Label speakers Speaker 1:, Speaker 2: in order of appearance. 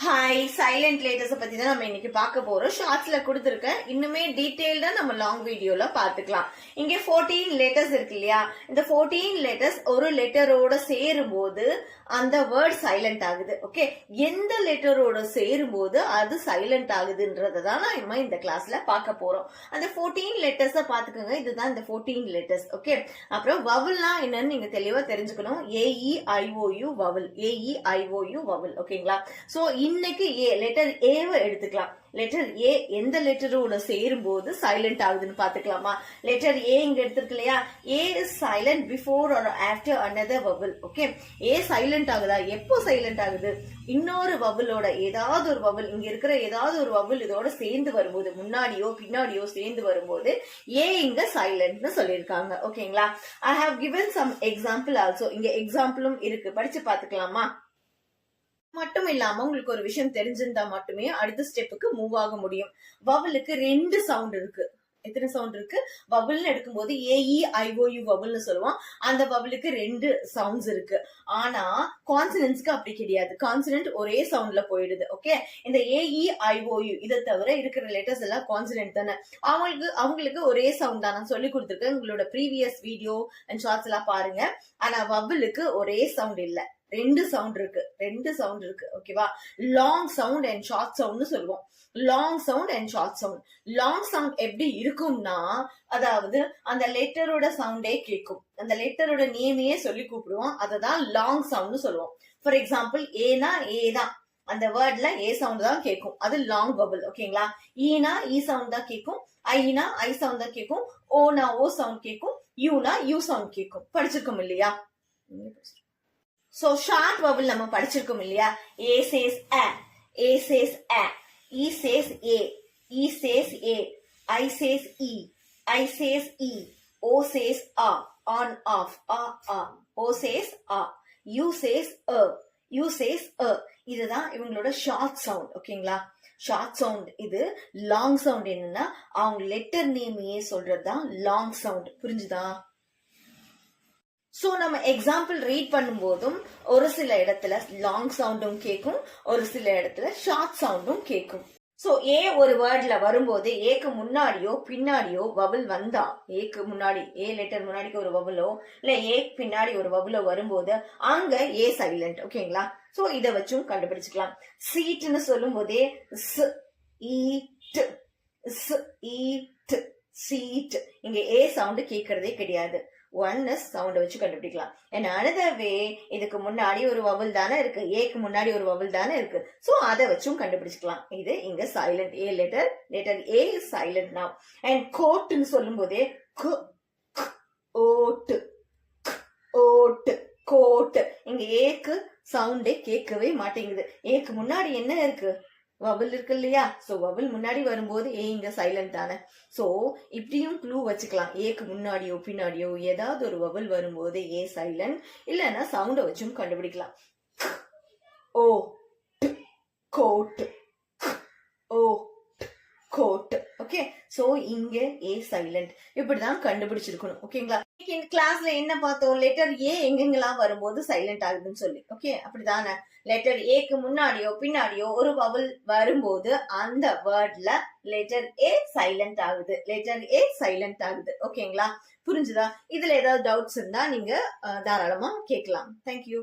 Speaker 1: Hi, silent letters பத்தி தான் நம்ம இன்னைக்கு பார்க்க போறோம். ஷார்ட்ஸ்ல கொடுத்துருக்கேன். இன்னுமே டீடைல்டா நம்ம லாங் வீடியோல பாத்துக்கலாம். இங்க 14 லெட்டர்ஸ் இருக்கு இல்லையா? இந்த 14 லெட்டர்ஸ் ஒரு லெட்டரோட சேரும் போது அந்த வேர்ட் சைலண்ட் ஆகுது. ஓகே, எந்த லெட்டரோட சேரும் போது அது சைலண்ட் ஆகுதுன்றதான் நம்ம இந்த கிளாஸ்ல பார்க்க போறோம். அந்த 14 லெட்டர்ஸ் பாத்துக்கோங்க. இதுதான் இந்த 14 லெட்டர்ஸ். ஓகே, அப்புறம் வவல்னா என்னன்னு நீங்க தெளிவா தெரிஞ்சுக்கணும். AEIOU vowel, AEIOU vowel. ஓகேங்களா? சோ இன்னைக்கு லெட்டர் ஏவை எடுத்துக்கலாம். லெட்டர் ஏ எந்த லெட்டரோட சேரும் போது சைலண்ட் ஆகுதுன்னு பாத்துக்கலாமா? லெட்டர் ஏ இங்க எடுத்திருக்கு இல்லையா? A is silent before or after another vowel. Okay, A silent ஆகுதா? எப்போ சைலண்ட் ஆகுது? இன்னொரு வவலோட ஏதாவது ஒரு வவல், இங்க இருக்கிற ஏதாவது ஒரு வவல் இதோட சேர்ந்து வரும்போது, முன்னாடியோ பின்னாடியோ சேர்ந்து வரும்போது ஏ இங்க சைலண்ட்னு சொல்லியிருக்காங்க. ஓகேங்களா? I have given some example also. இங்க எக்ஸாம்பிளும் இருக்கு, படிச்சு பாத்துக்கலாமா? மட்டும் இல்லாம உங்களுக்கு ஒரு விஷயம் தெரிஞ்சிருந்தா மட்டுமே அடுத்த ஸ்டெப்புக்கு மூவ் ஆக முடியும். வவலுக்கு 2 சவுண்ட் இருக்கு. எத்தனை சவுண்ட் இருக்கு? வவல்னு எடுக்கும்போது AEIOU வவல்னு சொல்லுவோம். அந்த வவலுக்கு 2 சவுண்ட்ஸ் இருக்கு. ஆனா கான்சனன்ட்ஸ்க்கு அப்படி கிடையாது. கான்சனன்ட் ஒரே சவுண்ட்ல போயிடுது. ஓகே, இந்த AEIOU இதை தவிர இருக்கிற லெட்டர்ஸ் எல்லாம் கான்சனன்ட் தானே. அவங்களுக்கு ஒரே சவுண்ட் தான். நான் சொல்லி கொடுத்துருக்கேன். உங்களோட ப்ரீவியஸ் வீடியோ அண்ட் ஷார்ட்ஸ் எல்லாம் பாருங்க. ஆனா வவலுக்கு ஒரே சவுண்ட் இல்ல, 2 சவுண்ட் இருக்கு. 2 சவுண்ட் இருக்கு. ஓகேவா? லாங் சவுண்ட் அண்ட் ஷார்ட் சவுண்ட்னு சொல்லுவோம். Long sound and short sound. Long sound எப்படி இருக்கும்னா, அதாவது அந்த லெட்டரோட சவுண்டே கேட்கும். அந்த லெட்டரோட நேமையே சொல்லி கூப்பிடுவோம். அததான் லாங் சவுண்ட்னு சொல்லுவோம். ஃபார் எக்ஸாம்பிள், ஏனா ஏ தான், அந்த வேர்ட்ல ஏ சவுண்ட் தான் கேட்கும். அது லாங் வவல். ஓகேங்களா? ஈனா ஈ சவுண்ட் தான் கேட்கும். ஐனா ஐ சவுண்ட் தான் கேட்கும். ஓனா ஓ சவுண்ட் கேட்கும். யூனா யூ சவுண்ட் கேட்கும். படிச்சிருக்கோம் இல்லையா? சோ ஷார்ட் வவல் நம்ம படிச்சிருக்கோம் இல்லையா? A says a, A says a, E says a, E says a, I says e, I says e, O says a, on off, O says a, U says a, U says a. இதுதான் இவங்களோட short sound. ஓகேங்களா? Short sound. இது long sound என்னன்னா அவங்க letter நேமையே சொல்றதுதான் long sound. புரிஞ்சுதா? So நம்ம example read பண்ணும் போதும் ஒரு சில இடத்துல லாங் சவுண்டும் கேட்கும், ஒரு சில இடத்துல ஷார்ட் சவுண்டும் கேட்கும். சோ ஏ ஒரு வேர்ட்ல வரும்போது ஏக்கு முன்னாடியோ பின்னாடியோ வவல் வந்தா, ஏக்கு முன்னாடி ஏ லெட்டர் முன்னாடி ஒரு வவலோ இல்ல ஏக்கு பின்னாடி ஒரு வவலோ வரும்போது அங்க ஏ சைலண்ட். ஓகேங்களா? சோ இத வச்சும் கண்டுபிடிச்சுக்கலாம். சீட்னு சொல்லும் போதே சீட், இங்க ஏ சவுண்ட் கேட்கறதே கிடையாது. ஒன்னஸ் சவுண்ட் வச்சு கண்டுபிடிக்கலாம். அண்ட் அனதர் வே, இதுக்கு முன்னாடி ஒரு வவல் தானே இருக்கு, ஏக்கு முன்னாடி ஒரு வவல் தானே இருக்கு. சோ அதை வச்சும் கண்டுபிடிச்சுக்கலாம். இது இங்க silent. A letter A is silent now. And கோட்னு சொல்லும் போதே ஓட்டு ஓட்டு கோட்டு, இங்க ஏக்கு சவுண்டே கேட்கவே மாட்டேங்குது. ஏக்கு முன்னாடி என்ன இருக்கு? வவல் இருக்கு இல்லையா? சோ வவல் முன்னாடி வரும்போது ஏ இங்க சைலண்ட் தானே. சோ இப்படியும் க்ளூ வச்சுக்கலாம். ஏக்கு முன்னாடியோ பின்னாடியோ ஏதாவது ஒரு வவல் வரும்போது ஏ சைலண்ட், இல்லைன்னா சவுண்ட வச்சும் கண்டுபிடிக்கலாம். ஓ கோட், ஓ கோட். ஓகே, சோ இங்க ஏ சைலண்ட். இப்படிதான் கண்டுபிடிச்சிருக்கணும். ஓகேங்களா? இந்த கிளாஸ்ல என்ன பார்த்தோம்? லெட்டர் ஏ எங்கெங்கெல்லாம் வரும்போது சைலண்ட் ஆகுதுன்னு சொல்லி. ஓகே, அப்படிதானே? லெட்டர் ஏக்கு முன்னாடியோ பின்னாடியோ ஒரு வவல் வரும்போது அந்த வேர்ட்ல லெட்டர் ஏ சைலண்ட் ஆகுது. லெட்டர் ஏ சைலண்ட் ஆகுது. ஓகேங்களா? புரிஞ்சுதா? இதுல ஏதாவது டவுட்ஸ் இருந்தா நீங்க தாராளமா கேட்கலாம். தேங்க்யூ.